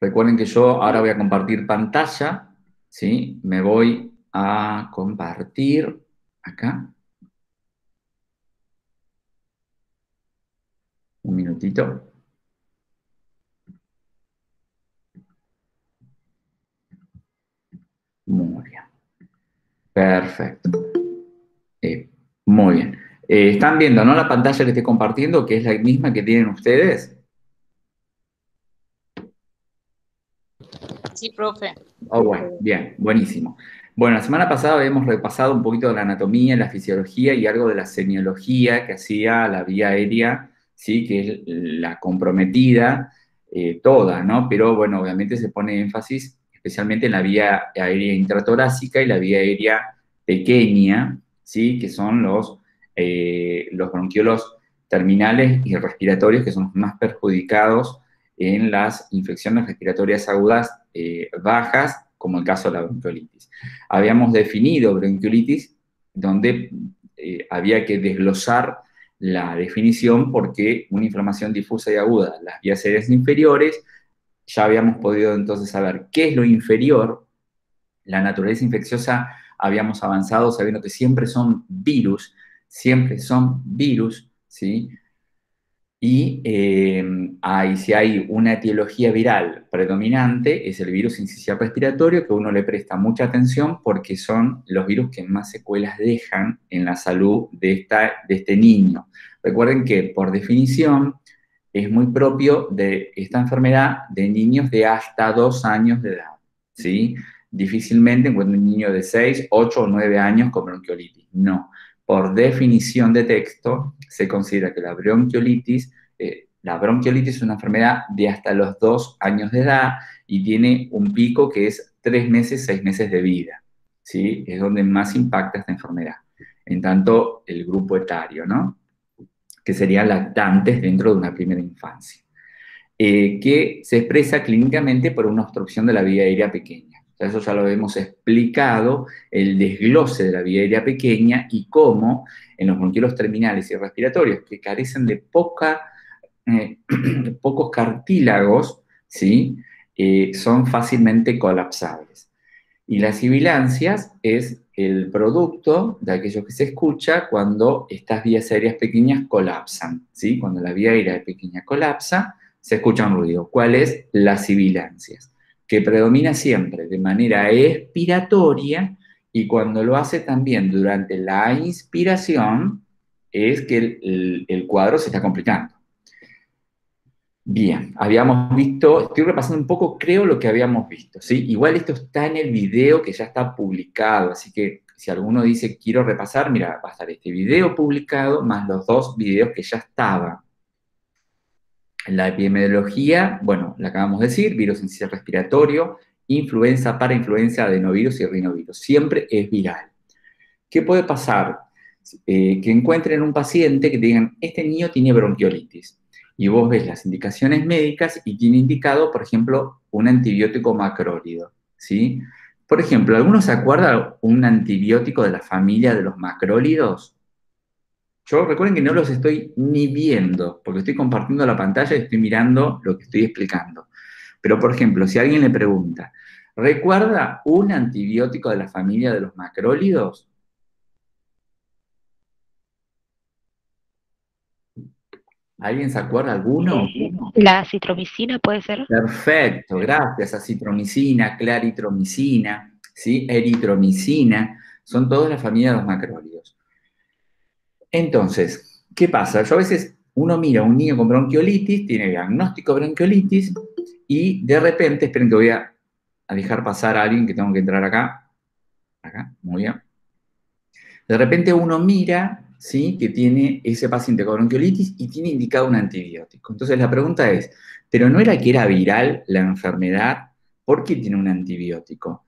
Recuerden que yo ahora voy a compartir pantalla, ¿sí? Me voy a compartir acá, un minutito. Muy bien, perfecto. Muy bien. Están viendo, ¿no? La pantalla que estoy compartiendo, que es la misma que tienen ustedes. Sí, profe. Oh, bueno, bien, buenísimo. Bueno, la semana pasada habíamos repasado un poquito de la anatomía, la fisiología y algo de la semiología que hacía la vía aérea, ¿sí? Que es la comprometida, toda, ¿no? Pero bueno, obviamente se pone énfasis especialmente en la vía aérea intratorácica y la vía aérea pequeña, ¿sí? Que son los bronquiolos terminales y respiratorios, que son los más perjudicados en las infecciones respiratorias agudas bajas, como el caso de la bronquiolitis. Habíamos definido bronquiolitis donde había que desglosar la definición porque una inflamación difusa y aguda, las vías aéreas inferiores, ya habíamos podido entonces saber qué es lo inferior, la naturaleza infecciosa, habíamos avanzado sabiendo que siempre son virus, ¿sí? Y si hay una etiología viral predominante, es el virus incisional respiratorio, que uno le presta mucha atención porque son los virus que más secuelas dejan en la salud de este niño. Recuerden que, por definición, es muy propio de esta enfermedad de niños de hasta 2 años de edad, ¿sí? Difícilmente encuentro un niño de 6, 8 o 9 años con bronquiolitis. No. Por definición de texto, se considera que la bronquiolitis es una enfermedad de hasta los 2 años de edad y tiene un pico que es 3 meses, 6 meses de vida, ¿sí? Es donde más impacta esta enfermedad, en tanto el grupo etario, ¿no? Que serían lactantes dentro de una primera infancia, que se expresa clínicamente por una obstrucción de la vía aérea pequeña. Eso ya lo hemos explicado, el desglose de la vía aérea pequeña y cómo en los bronquiolos terminales y respiratorios que carecen de eh, pocos cartílagos, ¿sí? Son fácilmente colapsables. Y las sibilancias es el producto de aquello que se escucha cuando estas vías aéreas pequeñas colapsan, ¿sí? Cuando la vía aérea pequeña colapsa, se escucha un ruido. ¿Cuál es? Las sibilancias, que predomina siempre de manera expiratoria y cuando lo hace también durante la inspiración, es que el cuadro se está complicando. Bien, habíamos visto, estoy repasando un poco, creo lo que habíamos visto, ¿sí? Igual esto está en el video que ya está publicado, así que si alguno dice quiero repasar, mira, va a estar este video publicado más los 2 videos que ya estaban. La epidemiología, bueno, la acabamos de decir, virus sincicial respiratorio, influenza, parainfluenza, adenovirus y rinovirus. Siempre es viral. ¿Qué puede pasar? Que encuentren un paciente que te digan, este niño tiene bronquiolitis. Y vos ves las indicaciones médicas y tiene indicado, por ejemplo, un antibiótico macrólido, ¿sí? Por ejemplo, ¿alguno se acuerda un antibiótico de la familia de los macrólidos? Yo recuerden que no los estoy ni viendo, porque estoy compartiendo la pantalla y estoy mirando lo que estoy explicando. Pero, por ejemplo, si alguien le pregunta, ¿recuerda un antibiótico de la familia de los macrólidos? ¿Alguien se acuerda alguno? La citromicina puede ser. Perfecto, gracias. Acitromicina, claritromicina, ¿sí? Eritromicina, son todas las familias de los macrólidos. Entonces, ¿qué pasa? Yo a veces uno mira a un niño con bronquiolitis, tiene diagnóstico de bronquiolitis, y de repente, esperen que voy a dejar pasar a alguien que tengo que entrar acá. Acá, muy bien. De repente uno mira, ¿sí? Que tiene ese paciente con bronquiolitis y tiene indicado un antibiótico. Entonces la pregunta es, ¿pero no era que era viral la enfermedad? ¿Por qué tiene un antibiótico?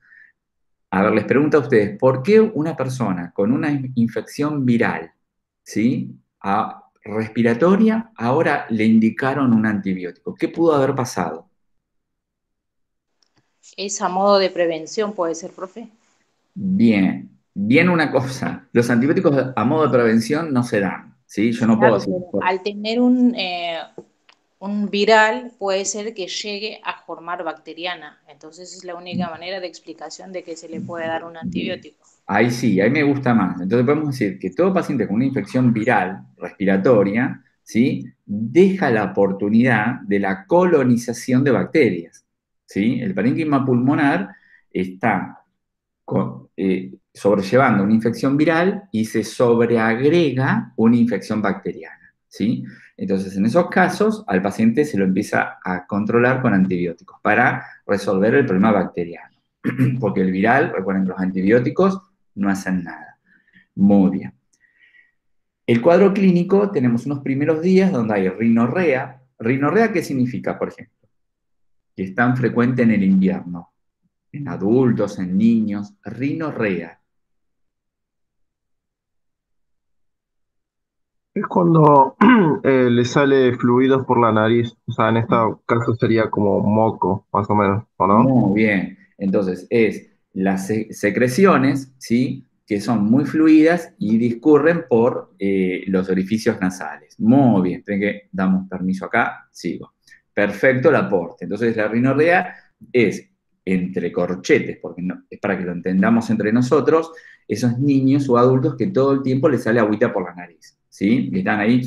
A ver, les pregunto a ustedes, ¿por qué una persona con una infección viral, ¿sí? Respiratoria, ahora le indicaron un antibiótico? ¿Qué pudo haber pasado? Es a modo de prevención, puede ser, profe. Bien, bien una cosa, los antibióticos a modo de prevención no se dan, ¿sí? Yo no puedo Claro, decir, pero al tener un viral puede ser que llegue a formar bacteriana. Entonces es la única manera de explicación de que se le puede dar un antibiótico. Ahí sí, ahí me gusta más. Entonces podemos decir que todo paciente con una infección viral respiratoria, ¿sí? Deja la oportunidad de la colonización de bacterias, ¿sí? El parénquima pulmonar está sobrellevando una infección viral y se sobreagrega una infección bacteriana, ¿sí? Entonces, en esos casos, al paciente se lo empieza a controlar con antibióticos para resolver el problema bacteriano. Porque el viral, recuerden que los antibióticos no hacen nada. Muy bien. El cuadro clínico, tenemos unos primeros días donde hay rinorrea. ¿Rinorrea qué significa, por ejemplo? Que es tan frecuente en el invierno, en adultos, en niños. Rinorrea. Es cuando le sale fluidos por la nariz. O sea, en este caso sería como moco, más o menos, ¿o no? Muy bien. Entonces, es las secreciones, ¿sí? Que son muy fluidas y discurren por los orificios nasales. Muy bien. Esperen que damos permiso acá. Sigo. Perfecto el aporte. Entonces, la rinorrea es entre corchetes, porque no, es para que lo entendamos entre nosotros, esos niños o adultos que todo el tiempo les sale agüita por la nariz, ¿sí? Y están ahí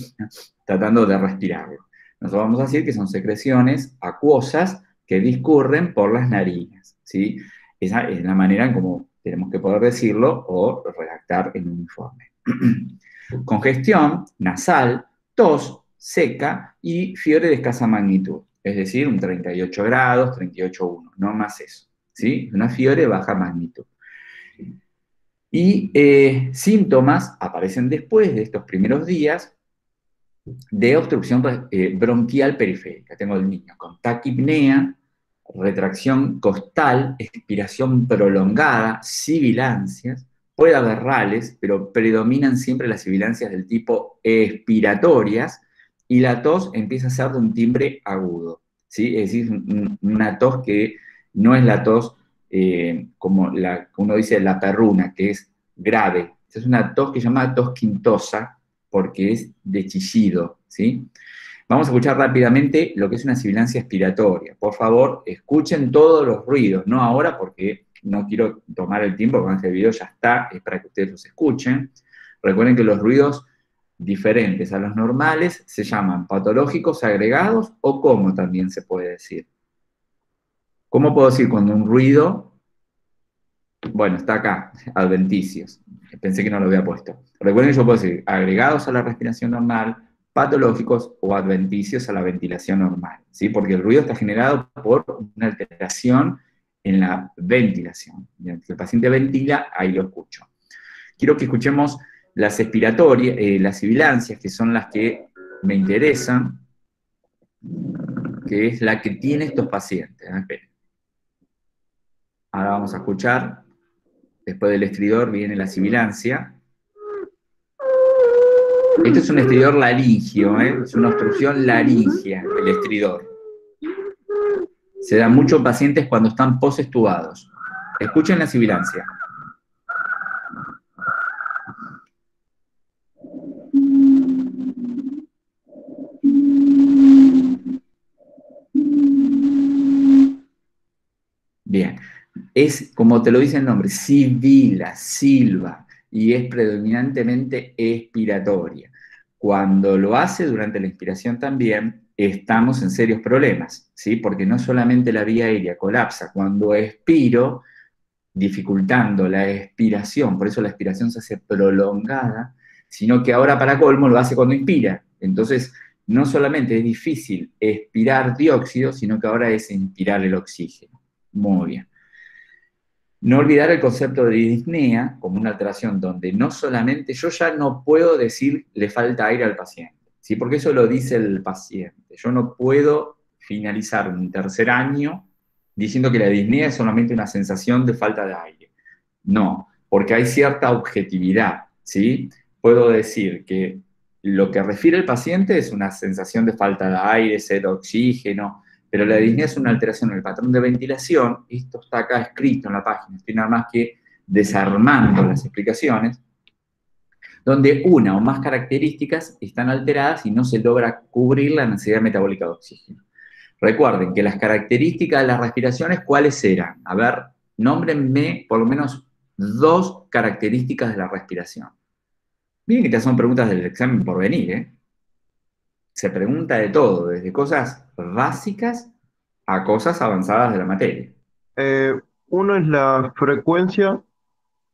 tratando de respirarlo. Nosotros vamos a decir que son secreciones acuosas que discurren por las narinas, ¿sí? Esa es la manera en cómo tenemos que poder decirlo o redactar en un informe. Congestión nasal, tos seca y fiebre de escasa magnitud, es decir, un 38 grados, 38,1, no más eso, ¿sí? Una fiebre de baja magnitud. Y síntomas aparecen después de estos primeros días de obstrucción bronquial periférica. Tengo el niño con taquipnea, retracción costal, expiración prolongada, sibilancias, puede haber rales, pero predominan siempre las sibilancias del tipo expiratorias, y la tos empieza a ser de un timbre agudo, ¿sí? Es decir, una tos que no es la tos como uno dice la perruna, que es grave. Es una tos que se llama tos quintosa, porque es de chillido, ¿sí? Vamos a escuchar rápidamente lo que es una sibilancia expiratoria. Por favor, escuchen todos los ruidos, no ahora porque no quiero tomar el tiempo, porque este video ya está, es para que ustedes los escuchen. Recuerden que los ruidos diferentes a los normales se llaman patológicos agregados o como también se puede decir. ¿Cómo puedo decir cuando un ruido, bueno, está acá, adventicios? Pensé que no lo había puesto. Recuerden que yo puedo decir agregados a la respiración normal, patológicos o adventicios a la ventilación normal, ¿sí? Porque el ruido está generado por una alteración en la ventilación. Si el paciente ventila, ahí lo escucho. Quiero que escuchemos las expiratorias, las sibilancias, que son las que me interesan, que es la que tienen estos pacientes. Esperen. Ahora vamos a escuchar, después del estridor viene la sibilancia. Esto es un estridor laringio, es una obstrucción laringea, el estridor. Se da mucho en pacientes cuando están postestubados. Escuchen la sibilancia. Bien, es como te lo dice el nombre, sibila, silba, y es predominantemente expiratoria. Cuando lo hace durante la inspiración también, estamos en serios problemas, ¿sí? Porque no solamente la vía aérea colapsa, cuando expiro, dificultando la expiración, por eso la expiración se hace prolongada, sino que ahora para colmo lo hace cuando inspira. Entonces, no solamente es difícil expirar dióxido, sino que ahora es inspirar el oxígeno. Muy bien. No olvidar el concepto de disnea como una alteración donde no solamente, yo ya no puedo decir le falta aire al paciente, ¿sí? Porque eso lo dice el paciente. Yo no puedo finalizar un tercer año diciendo que la disnea es solamente una sensación de falta de aire. No, porque hay cierta objetividad, ¿sí? Puedo decir que lo que refiere el paciente es una sensación de falta de aire, sed de oxígeno, pero la disnea es una alteración en el patrón de ventilación, esto está acá escrito en la página, estoy nada más que desarmando las explicaciones, donde una o más características están alteradas y no se logra cubrir la necesidad metabólica de oxígeno. Recuerden que las características de las respiraciones, ¿cuáles eran? A ver, nómbrenme por lo menos 2 características de la respiración. Miren que te son preguntas del examen por venir, ¿eh? Se pregunta de todo, desde cosas básicas a cosas avanzadas de la materia. Uno es la frecuencia,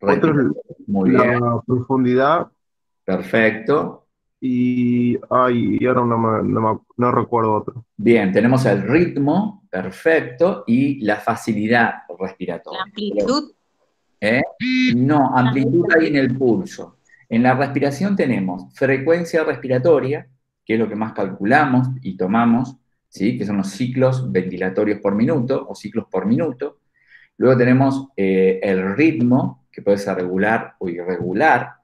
otro es Muy bien, la profundidad perfecto. y ahora no recuerdo otro. Bien, tenemos el ritmo, perfecto, y la facilidad La respiratoria. amplitud, ¿Eh? No, amplitud hay en el pulso. En la respiración tenemos frecuencia respiratoria, que es lo que más calculamos y tomamos, ¿sí? Que son los ciclos ventilatorios por minuto o ciclos por minuto. Luego tenemos el ritmo, que puede ser regular o irregular.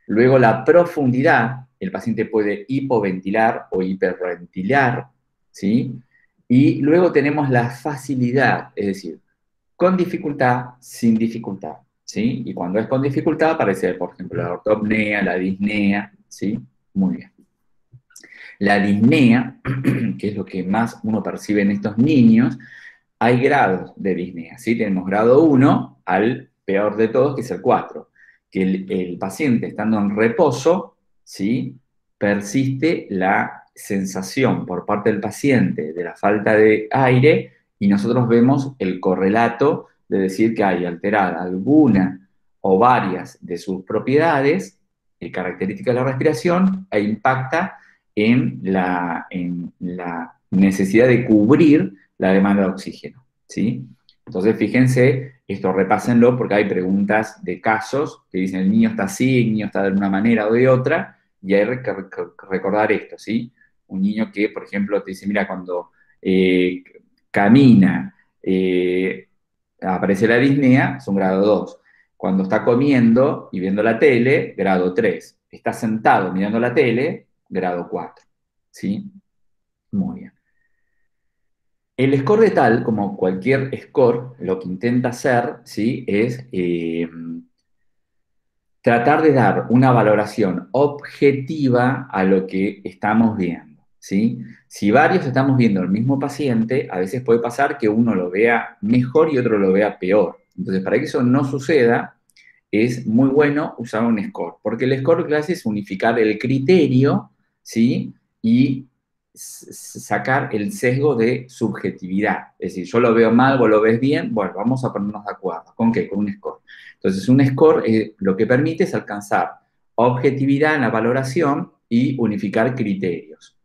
Luego la profundidad, el paciente puede hipoventilar o hiperventilar, ¿sí? Y luego tenemos la facilidad, es decir, con dificultad, sin dificultad, ¿sí? Y cuando es con dificultad aparece, por ejemplo, la ortopnea, la disnea, ¿sí? Muy bien. La disnea, que es lo que más uno percibe en estos niños, hay grados de disnea, ¿sí? Tenemos grado 1 al peor de todos, que es el 4, que el paciente estando en reposo, ¿sí? Persiste la sensación por parte del paciente de la falta de aire y nosotros vemos el correlato de decir que hay alterada alguna o varias de sus propiedades, características de la respiración, e impacta en la necesidad de cubrir la demanda de oxígeno, ¿sí? Entonces, fíjense, esto repásenlo porque hay preguntas de casos que dicen el niño está así, el niño está de una manera o de otra, y hay que recordar esto, ¿sí? Un niño que, por ejemplo, te dice, mira, cuando camina, aparece la disnea, es un grado 2. Cuando está comiendo y viendo la tele, grado 3. Está sentado mirando la tele, grado 4. ¿Sí? Muy bien. El score de tal, como cualquier score, lo que intenta hacer, ¿sí? Es tratar de dar una valoración objetiva a lo que estamos viendo, ¿sí? Si varios estamos viendo el mismo paciente, a veces puede pasar que uno lo vea mejor y otro lo vea peor. Entonces, para que eso no suceda, es muy bueno usar un score, porque el score lo que hace es unificar el criterio, ¿sí? Y sacar el sesgo de subjetividad. Es decir, yo lo veo mal, vos lo ves bien, bueno, vamos a ponernos de acuerdo. ¿Con qué? Con un score. Entonces, un score lo que permite es alcanzar objetividad en la valoración y unificar criterios.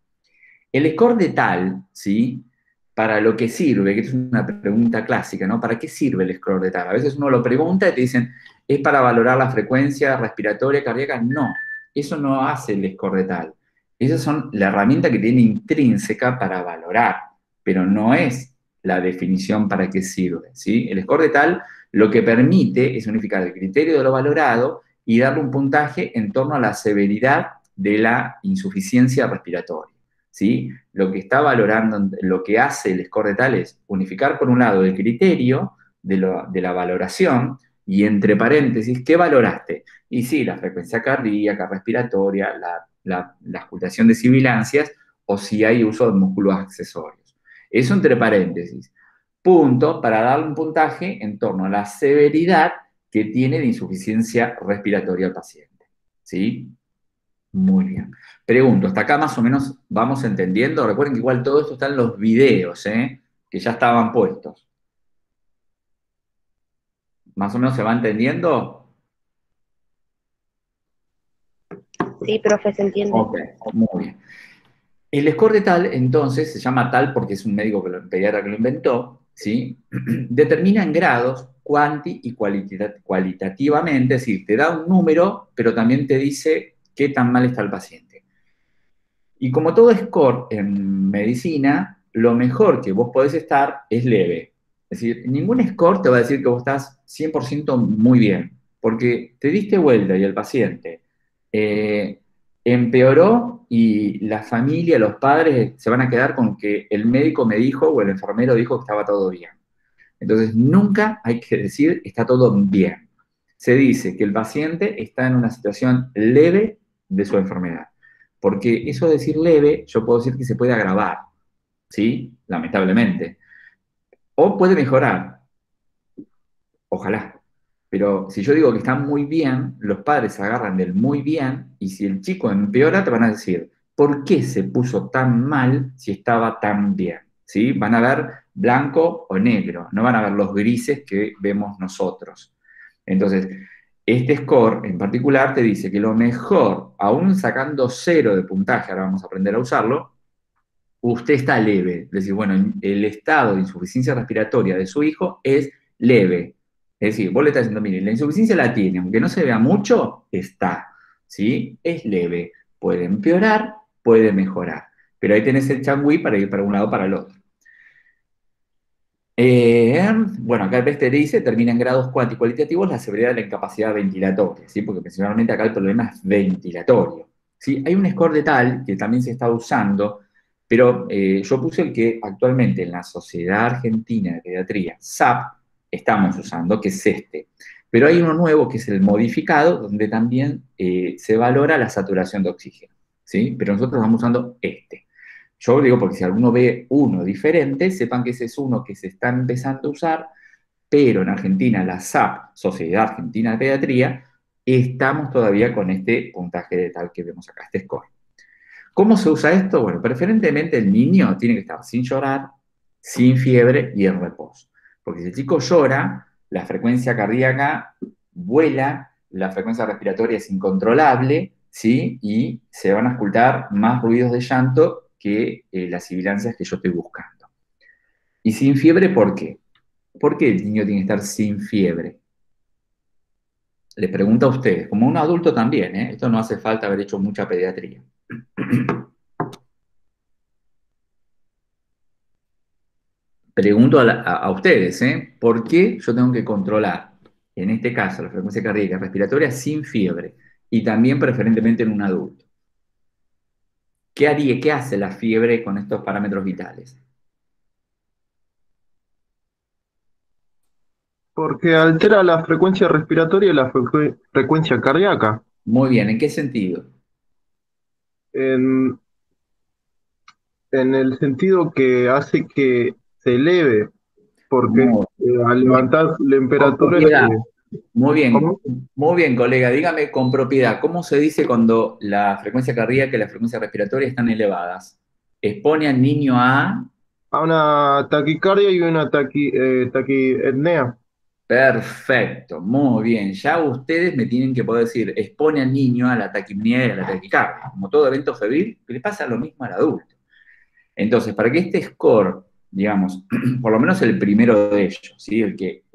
El score de tal, ¿sí? Para lo que sirve, que es una pregunta clásica, ¿no? ¿Para qué sirve el score de tal? A veces uno lo pregunta y te dicen, ¿es para valorar la frecuencia respiratoria cardíaca? No, eso no hace el score de tal. Esas son la herramienta que tiene intrínseca para valorar, pero no es la definición para qué sirve, ¿sí? El score de tal lo que permite es unificar el criterio de lo valorado y darle un puntaje en torno a la severidad de la insuficiencia respiratoria, ¿sí? Lo que está valorando, lo que hace el score de tal es unificar por un lado el criterio de la valoración y entre paréntesis, ¿qué valoraste? Y sí, la frecuencia cardíaca, respiratoria, la auscultación de sibilancias o si hay uso de músculos accesorios. Eso entre paréntesis. Punto para darle un puntaje en torno a la severidad que tiene de insuficiencia respiratoria al paciente. ¿Sí? Muy bien. Pregunto, ¿hasta acá más o menos vamos entendiendo? Recuerden que igual todo esto está en los videos, que ya estaban puestos. ¿Más o menos se va entendiendo? Sí, profe, se entiende. Ok, muy bien. El score de tal, entonces, se llama tal porque es un médico pediatra que lo inventó, ¿sí? Determina en grados cuanti y cualitativamente, es decir, te da un número, pero también te dice qué tan mal está el paciente. Y como todo score en medicina, lo mejor que vos podés estar es leve. Es decir, ningún score te va a decir que vos estás 100% muy bien, porque te diste vuelta y el paciente empeoró y la familia, los padres se van a quedar con que el médico me dijo o el enfermero dijo que estaba todo bien. Entonces, nunca hay que decir está todo bien. se dice que el paciente está en una situación leve de su enfermedad. Porque eso de decir leve, yo puedo decir que se puede agravar, ¿sí? Lamentablemente. O puede mejorar, ojalá. Pero si yo digo que está muy bien, los padres se agarran del muy bien, y si el chico empeora, te van a decir, ¿por qué se puso tan mal si estaba tan bien? ¿Sí? Van a ver blanco o negro, no van a ver los grises que vemos nosotros. Entonces, este score en particular te dice que lo mejor, aún sacando 0 de puntaje, ahora vamos a aprender a usarlo, usted está leve. Es decir, bueno, el estado de insuficiencia respiratoria de su hijo es leve. Es decir, vos le estás diciendo, mire, la insuficiencia la tiene, aunque no se vea mucho, está, ¿sí? Es leve. Puede empeorar, puede mejorar. Pero ahí tenés el changüí para ir para un lado o para el otro. Bueno, acá el Bester dice, termina en grados cuantitativos la severidad de la incapacidad ventilatoria, ¿sí? Porque principalmente acá el problema es ventilatorio, ¿sí? Hay un score de tal que también se está usando, pero yo puse el que actualmente en la Sociedad Argentina de Pediatría, SAP, estamos usando, que es este. Pero hay uno nuevo que es el modificado, donde también se valora la saturación de oxígeno, ¿sí? Pero nosotros estamos usando este. Yo digo porque si alguno ve uno diferente, sepan que ese es uno que se está empezando a usar, pero en Argentina, la SAP, Sociedad Argentina de Pediatría, estamos todavía con este puntaje de tal que vemos acá, este score. ¿Cómo se usa esto? Bueno, preferentemente el niño tiene que estar sin llorar, sin fiebre y en reposo. Porque si el chico llora, la frecuencia cardíaca vuela, la frecuencia respiratoria es incontrolable, ¿sí? Y se van a escuchar más ruidos de llanto que las sibilancias que yo estoy buscando. Y sin fiebre, ¿por qué? ¿Por qué el niño tiene que estar sin fiebre? Les pregunto a ustedes, como un adulto también, ¿eh? Esto no hace falta haber hecho mucha pediatría. Pregunto a ustedes, ¿eh? ¿Por qué yo tengo que controlar, en este caso, la frecuencia cardíaca respiratoria sin fiebre y también preferentemente en un adulto? ¿Qué haría, qué hace la fiebre con estos parámetros vitales? Porque altera la frecuencia respiratoria y la frecuencia cardíaca. Muy bien, ¿en qué sentido? En, en el sentido que hace que se eleve, porque Muy, al muy, levantar con temperaturas, propiedad. ¿cómo? Muy bien, colega. Dígame con propiedad, ¿cómo se dice cuando la frecuencia cardíaca y la frecuencia respiratoria están elevadas? ¿Expone al niño a...? A una taquicardia y una taquiapnea. Perfecto, muy bien. Ya ustedes me tienen que poder decir, expone al niño a la taquipnea y a la taquicardia. Como todo evento febril, le pasa lo mismo al adulto. Entonces, para que este score, digamos, por lo menos el primero de ellos, ¿sí?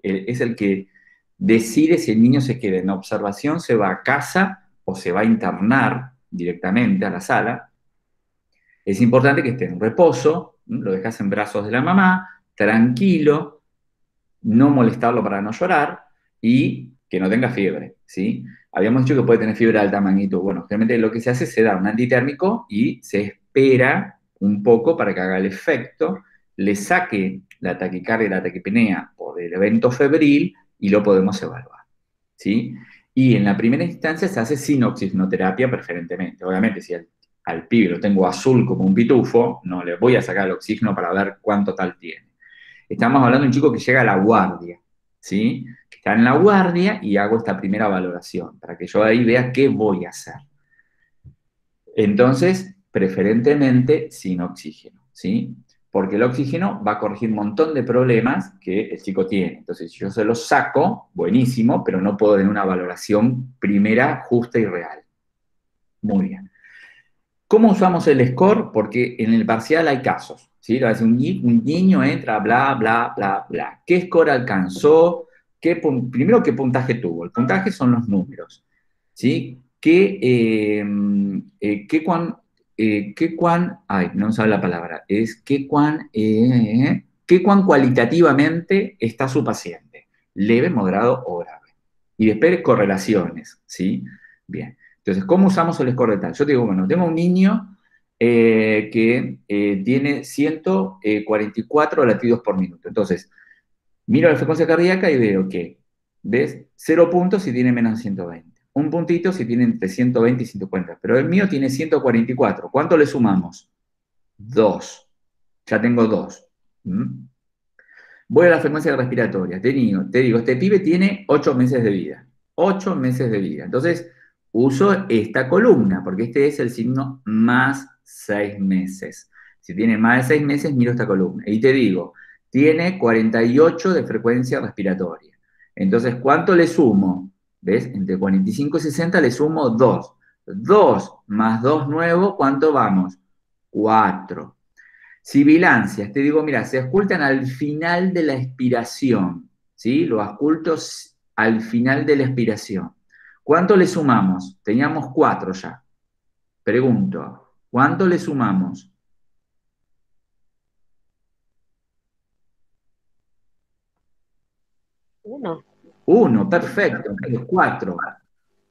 Es el que decide si el niño se queda en observación, se va a casa o se va a internar directamente a la sala, es importante que esté en reposo, lo dejas en brazos de la mamá, tranquilo, no molestarlo para no llorar y que no tenga fiebre, ¿sí? Habíamos dicho que puede tener fiebre de alta magnitud. Bueno, generalmente lo que se hace es se da un antitérmico y se espera un poco para que haga el efecto, le saque la taquicardia y la taquipnea por el evento febril y lo podemos evaluar, ¿sí? Y en la primera instancia se hace sin oxigenoterapia preferentemente. Obviamente, si al pibe lo tengo azul como un pitufo, no le voy a sacar el oxígeno para ver cuánto tal tiene. Estamos hablando de un chico que llega a la guardia, ¿sí? Que está en la guardia y hago esta primera valoración para que yo ahí vea qué voy a hacer. Entonces, preferentemente sin oxígeno, ¿sí? Porque el oxígeno va a corregir un montón de problemas que el chico tiene. Entonces, si yo se los saco, buenísimo, pero no puedo tener una valoración primera justa y real. Muy bien. ¿Cómo usamos el score? Porque en el parcial hay casos, ¿sí? Un niño entra, bla, bla, bla, bla. ¿Qué score alcanzó? Primero, ¿qué puntaje tuvo? El puntaje son los números, ¿sí? Ay, no sabe la palabra, es qué cuán cualitativamente está su paciente, leve, moderado o grave. Y después correlaciones, ¿sí? Bien. Entonces, ¿cómo usamos el score de tal? Yo te digo, bueno, tengo un niño que tiene 144 latidos por minuto. Entonces, miro la frecuencia cardíaca y veo que ¿Ves? 0 puntos si tiene menos de 120. Un puntito si tiene entre 120 y 150. Pero el mío tiene 144. ¿Cuánto le sumamos? 2. Ya tengo 2. Voy a la frecuencia respiratoria. Te digo, este pibe tiene 8 meses de vida. 8 meses de vida. Entonces, uso esta columna, porque este es el signo más 6 meses. Si tiene más de 6 meses, miro esta columna. Y te digo, tiene 48 de frecuencia respiratoria. Entonces, ¿cuánto le sumo? ¿Ves? Entre 45 y 60 le sumo 2. 2 más 2 nuevo, ¿cuánto vamos? 4. Sibilancias, te digo, mira, se auscultan al final de la expiración, ¿sí? Los auscultos al final de la expiración. ¿Cuánto le sumamos? Teníamos 4 ya. Pregunto, ¿cuánto le sumamos? 1. 1, perfecto. Entonces 4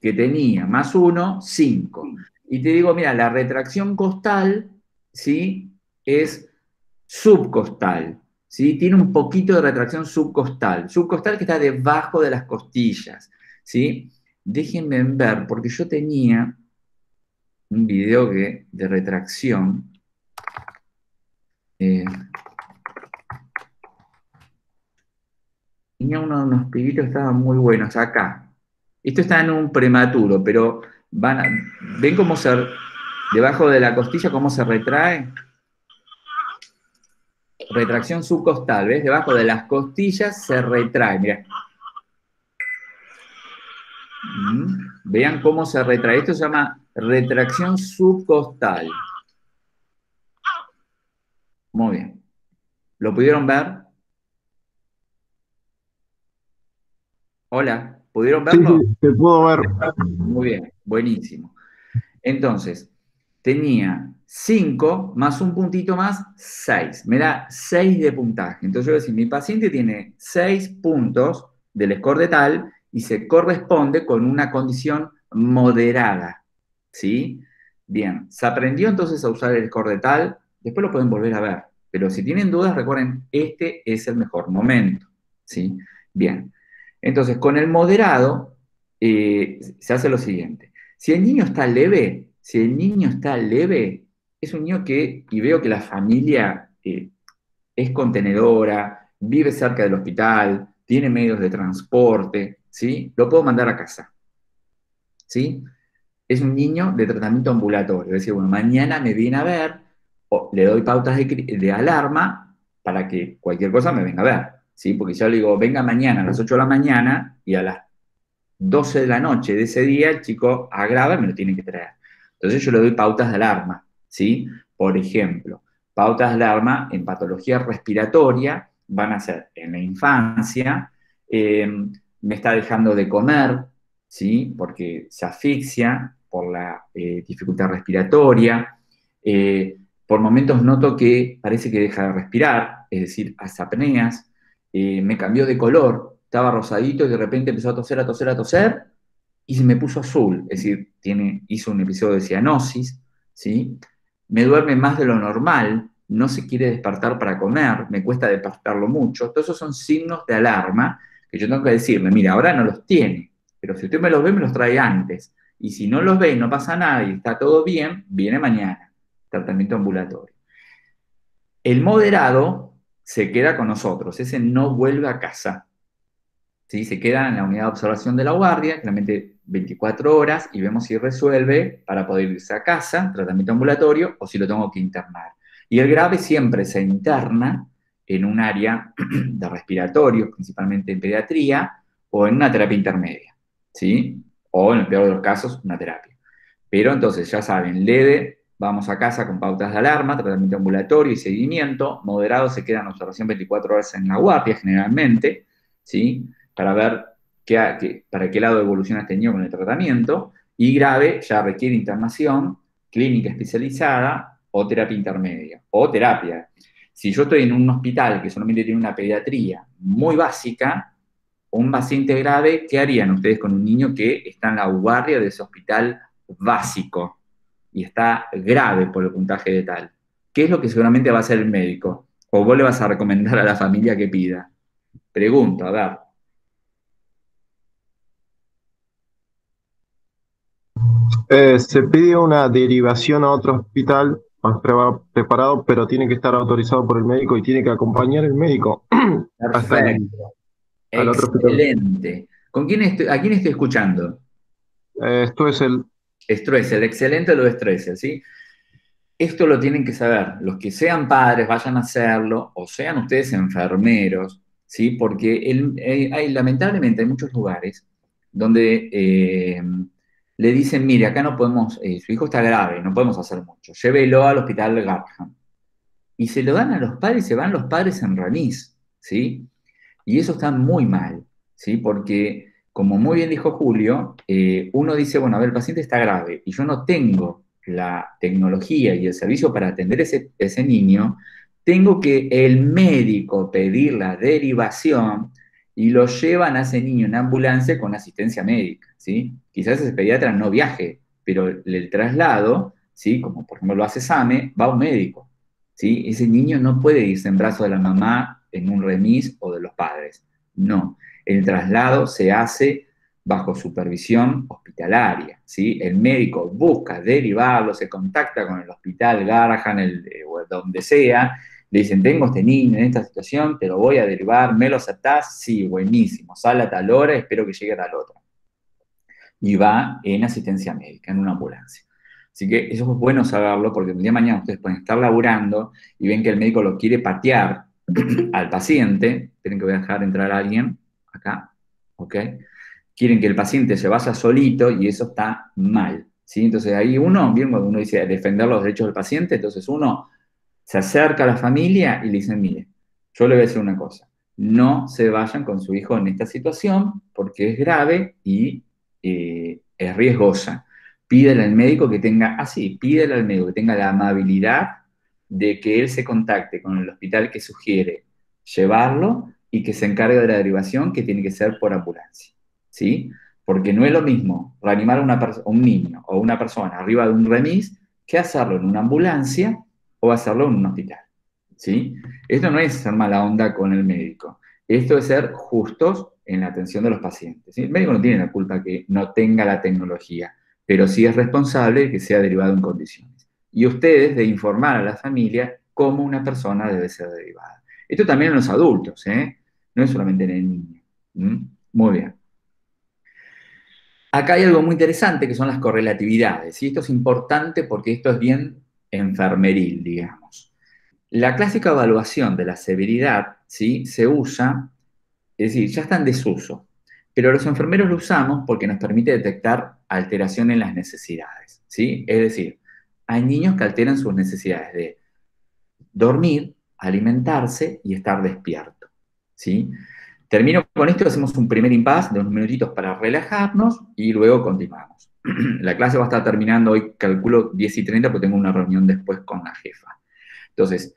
que tenía, más 1, 5. Y te digo, mira, la retracción costal, ¿sí? Es subcostal, ¿sí? Tiene un poquito de retracción subcostal. Subcostal que está debajo de las costillas, ¿sí? Déjenme ver, porque yo tenía un video de retracción. Tenía unos pibitos que estaban muy buenos acá. Esto está en un prematuro, pero ¿ven cómo debajo de la costilla, cómo se retrae? Retracción subcostal, ¿ves? Debajo de las costillas se retrae, mirá. Vean cómo se retrae. Esto se llama retracción subcostal. Muy bien. ¿Lo pudieron ver? Hola, ¿pudieron Sí, verlo? sí, te puedo ver. Muy bien, buenísimo. Entonces, tenía 5 más un puntito más, 6. Me da 6 de puntaje. Entonces yo voy a decir, mi paciente tiene 6 puntos del score de tal y se corresponde con una condición moderada. ¿Sí? Bien, se aprendió entonces a usar el score de tal, después lo pueden volver a ver. Pero si tienen dudas, recuerden, este es el mejor momento. ¿Sí? Bien. Entonces, con el moderado se hace lo siguiente. Si el niño está leve, es un niño y veo que la familia es contenedora, vive cerca del hospital, tiene medios de transporte, ¿sí? Lo puedo mandar a casa, ¿sí? Es un niño de tratamiento ambulatorio, es decir, bueno, mañana me viene a ver, o le doy pautas de alarma para que cualquier cosa me venga a ver, ¿sí? Porque yo le digo, venga mañana a las 8 de la mañana y a las 12 de la noche de ese día el chico agrava y me lo tiene que traer. Entonces yo le doy pautas de alarma, ¿sí? Por ejemplo, pautas de alarma en patología respiratoria van a ser en la infancia, me está dejando de comer, ¿sí? Porque se asfixia por la dificultad respiratoria, por momentos noto que parece que deja de respirar, es decir, hace apneas, me cambió de color, estaba rosadito y de repente empezó a toser, a toser, a toser, y se me puso azul, es decir, hizo un episodio de cianosis, ¿sí? Me duerme más de lo normal, no se quiere despertar para comer, me cuesta despertarlo mucho. Todos esos son signos de alarma que yo tengo que decirle, mira, ahora no los tiene, pero si usted me los ve, me los trae antes. Y si no los ve y no pasa nada y está todo bien, viene mañana, tratamiento ambulatorio. El moderado se queda con nosotros, ese no vuelve a casa. ¿Sí? Se queda en la unidad de observación de la guardia, realmente 24 horas, y vemos si resuelve para poder irse a casa, tratamiento ambulatorio, o si lo tengo que internar. Y el grave siempre se interna en un área de respiratorio, principalmente en pediatría, o en una terapia intermedia, ¿sí? O en el peor de los casos, una terapia. Pero entonces, ya saben, leve, vamos a casa con pautas de alarma, tratamiento ambulatorio y seguimiento. Moderado se queda en observación 24 horas en la guardia, generalmente, ¿sí? Para ver para qué lado evoluciona este niño con el tratamiento. Y grave ya requiere internación, clínica especializada o terapia intermedia. O terapia. Si yo estoy en un hospital que solamente tiene una pediatría muy básica, un paciente grave, ¿qué harían ustedes con un niño que está en la guardia de ese hospital básico y está grave por el puntaje de tal? ¿Qué es lo que seguramente va a hacer el médico? ¿O vos le vas a recomendar a la familia que pida? Pregunto, a ver. Se pide una derivación a otro hospital más preparado, pero tiene que estar autorizado por el médico y tiene que acompañar el médico hasta Perfecto, al otro hospital. excelente. ¿A quién estoy escuchando? Esto es el... Stressel, excelente lo de Stressel, ¿sí? Esto lo tienen que saber. Los que sean padres vayan a hacerlo, o sean ustedes enfermeros, ¿sí? Porque lamentablemente hay muchos lugares donde le dicen, mire, acá no podemos, su hijo está grave, no podemos hacer mucho, llévelo al hospital de Garham. Y se lo dan a los padres y se van los padres en remis, ¿sí? Y eso está muy mal, ¿sí? Porque, como muy bien dijo Julio, uno dice, bueno, a ver, el paciente está grave y yo no tengo la tecnología y el servicio para atender ese niño, tengo que el médico pedir la derivación y lo llevan a ese niño en ambulancia con asistencia médica, ¿sí? Quizás ese pediatra no viaje, pero el traslado, ¿sí? Como por ejemplo lo hace SAME, va a un médico, ¿sí? Ese niño no puede irse en brazos de la mamá en un remis o de los padres. No, el traslado se hace bajo supervisión hospitalaria, ¿sí? El médico busca derivarlo, se contacta con el hospital Garrahan, o donde sea, le dicen, tengo este niño en esta situación, te lo voy a derivar, ¿me lo aceptás? Sí, buenísimo, sale a tal hora, espero que llegue a tal otra. Y va en asistencia médica, en una ambulancia. Así que eso es bueno saberlo, porque el día de mañana ustedes pueden estar laburando y ven que el médico lo quiere patear al paciente. Tienen que voy a dejar entrar a alguien acá, ¿ok? Quieren que el paciente se vaya solito y eso está mal, ¿sí? Entonces ahí bien cuando uno dice defender los derechos del paciente, entonces uno se acerca a la familia y le dice, mire, yo le voy a decir una cosa, no se vayan con su hijo en esta situación porque es grave y es riesgosa. Pídele al médico que tenga, pídele al médico que tenga la amabilidad de que él se contacte con el hospital que sugiere llevarlo y que se encargue de la derivación, que tiene que ser por ambulancia, ¿sí? Porque no es lo mismo reanimar a un niño o una persona arriba de un remis que hacerlo en una ambulancia o hacerlo en un hospital, ¿sí? Esto no es ser mala onda con el médico, esto es ser justos en la atención de los pacientes, ¿sí? El médico no tiene la culpa que no tenga la tecnología, pero sí es responsable de que sea derivado en condiciones. Y ustedes de informar a la familia cómo una persona debe ser derivada. Esto también en los adultos, ¿eh? No es solamente en el niño. Muy bien. Acá hay algo muy interesante que son las correlatividades, y esto es importante porque esto es bien enfermeril, digamos. La clásica evaluación de la severidad, ¿sí? Se usa, es decir, ya está en desuso, pero los enfermeros lo usamos porque nos permite detectar alteración en las necesidades, ¿sí? Es decir, hay niños que alteran sus necesidades de dormir, alimentarse y estar despierto, ¿sí? Termino con esto, hacemos un primer impasse de unos minutitos para relajarnos y luego continuamos. La clase va a estar terminando hoy, calculo 10:30, porque tengo una reunión después con la jefa. Entonces,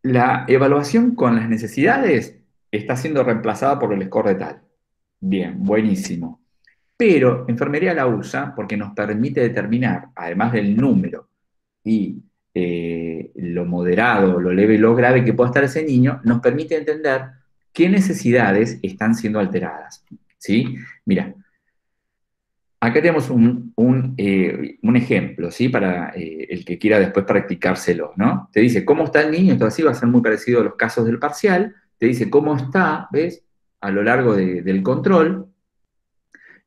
la evaluación con las necesidades está siendo reemplazada por el score de tal. Bien, buenísimo. Pero enfermería la usa porque nos permite determinar, además del número y lo moderado, lo leve y lo grave que pueda estar ese niño, nos permite entender qué necesidades están siendo alteradas, ¿sí? Mira, acá tenemos un ejemplo, ¿sí? Para el que quiera después practicárselo, ¿no? Te dice cómo está el niño, esto así va a ser muy parecido a los casos del parcial, te dice cómo está, ¿ves? A lo largo del control,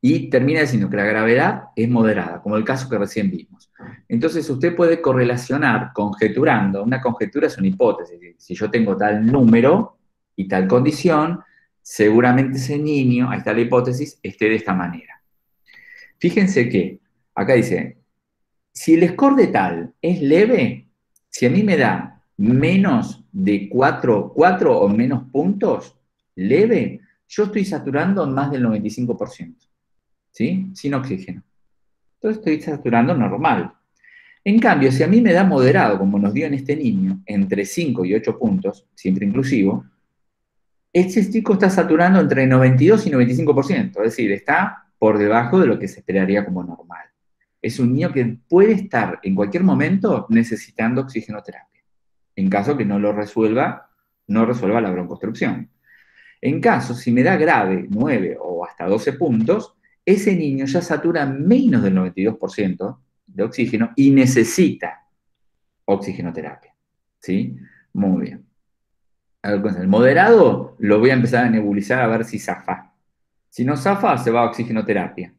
y termina diciendo que la gravedad es moderada, como el caso que recién vimos. Entonces usted puede correlacionar conjeturando, una conjetura es una hipótesis, si yo tengo tal número y tal condición, seguramente ese niño, ahí está la hipótesis, esté de esta manera. Fíjense que, acá dice, si el score de tal es leve, si a mí me da menos de 4 o menos puntos, leve, yo estoy saturando en más del 95%. ¿Sí? Sin oxígeno. Entonces estoy saturando normal. En cambio, si a mí me da moderado, como nos dio en este niño, entre 5 y 8 puntos, siempre inclusivo, este chico está saturando entre 92 y 95%, es decir, está por debajo de lo que se esperaría como normal. Es un niño que puede estar en cualquier momento necesitando oxigenoterapia, en caso que no resuelva la broncoobstrucción. En caso, si me da grave 9 o hasta 12 puntos, ese niño ya satura menos del 92% de oxígeno y necesita oxigenoterapia, ¿sí? Muy bien. El moderado lo voy a empezar a nebulizar a ver si zafa. Si no zafa, se va a oxigenoterapia.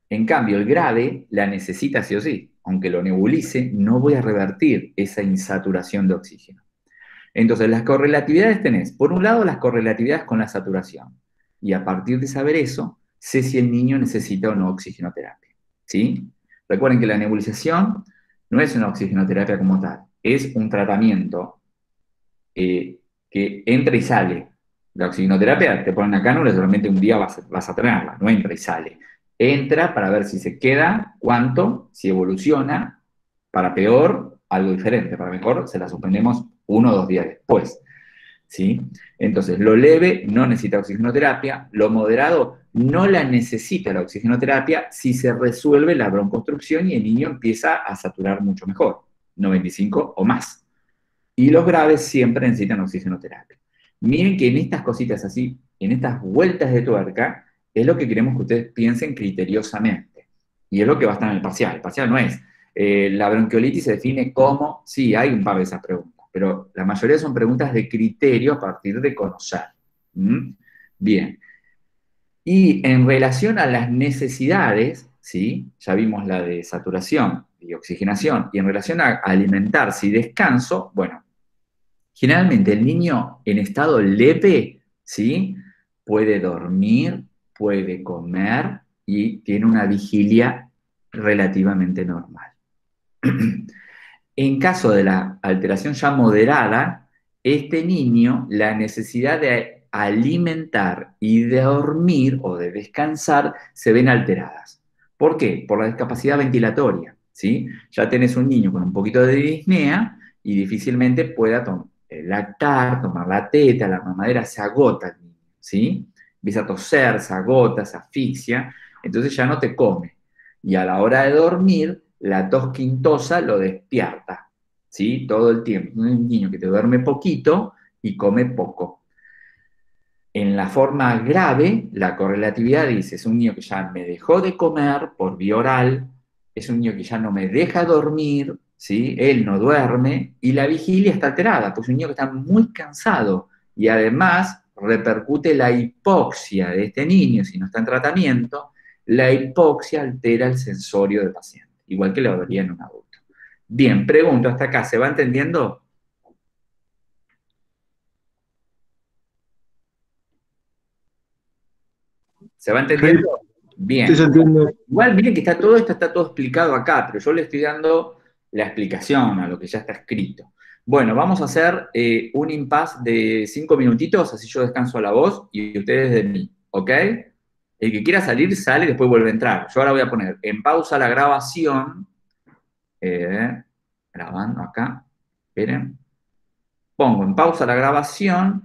En cambio, el grave la necesita sí o sí. Aunque lo nebulice, no voy a revertir esa insaturación de oxígeno. Entonces, las correlatividades tenés, por un lado, las correlatividades con la saturación. Y a partir de saber eso, sé si el niño necesita o no oxigenoterapia, ¿sí? Recuerden que la nebulización no es una oxigenoterapia como tal, es un tratamiento que entra y sale. La oxigenoterapia te ponen una cánula, solamente un día vas a tenerla, no entra y sale. Entra para ver si se queda, cuánto, si evoluciona, para peor, algo diferente, para mejor, se la suspendemos 1 o 2 días después, ¿sí? Entonces, lo leve no necesita oxigenoterapia, lo moderado no la necesita la oxigenoterapia si se resuelve la broncoobstrucción y el niño empieza a saturar mucho mejor, 95 o más. Y los graves siempre necesitan oxigenoterapia. Miren que en estas cositas así, en estas vueltas de tuerca, es lo que queremos que ustedes piensen criteriosamente. Y es lo que va a estar en el parcial. El parcial no es, la bronquiolitis se define como, sí, hay un par de esas preguntas, pero la mayoría son preguntas de criterio a partir de conocer. Bien. Y en relación a las necesidades, ¿sí? Ya vimos la de saturación y oxigenación, y en relación a alimentarse y descanso, bueno, generalmente el niño en estado leve, ¿sí? Puede dormir, puede comer y tiene una vigilia relativamente normal. En caso de la alteración ya moderada, este niño, la necesidad de alimentar y de dormir o de descansar se ven alteradas. ¿Por qué? Por la discapacidad ventilatoria, ¿sí? Ya tenés un niño con un poquito de disnea y difícilmente pueda lactar, tomar la teta, la mamadera, se agota el niño, ¿sí? Empieza a toser, se agota, se asfixia, entonces ya no te come. Y a la hora de dormir, la tos quintosa lo despierta, ¿sí? Todo el tiempo. Un niño que te duerme poquito y come poco. En la forma grave, la correlatividad dice, es un niño que ya me dejó de comer por vía oral, es un niño que ya no me deja dormir, ¿sí? Él no duerme, y la vigilia está alterada, pues es un niño que está muy cansado, y además repercute la hipoxia de este niño, si no está en tratamiento, la hipoxia altera el sensorio del paciente, igual que lo vería en un adulto. Bien, pregunto hasta acá, ¿se va entendiendo? ¿Se va entendiendo? Bien. Sí, se entiende. Igual miren que esto está todo explicado acá, pero yo le estoy dando la explicación a lo que ya está escrito. Bueno, vamos a hacer un impasse de 5 minutitos, así yo descanso la voz y ustedes de mí, ¿ok? El que quiera salir, sale y después vuelve a entrar. Yo ahora voy a poner en pausa la grabación. Grabando acá. Esperen. Pongo en pausa la grabación.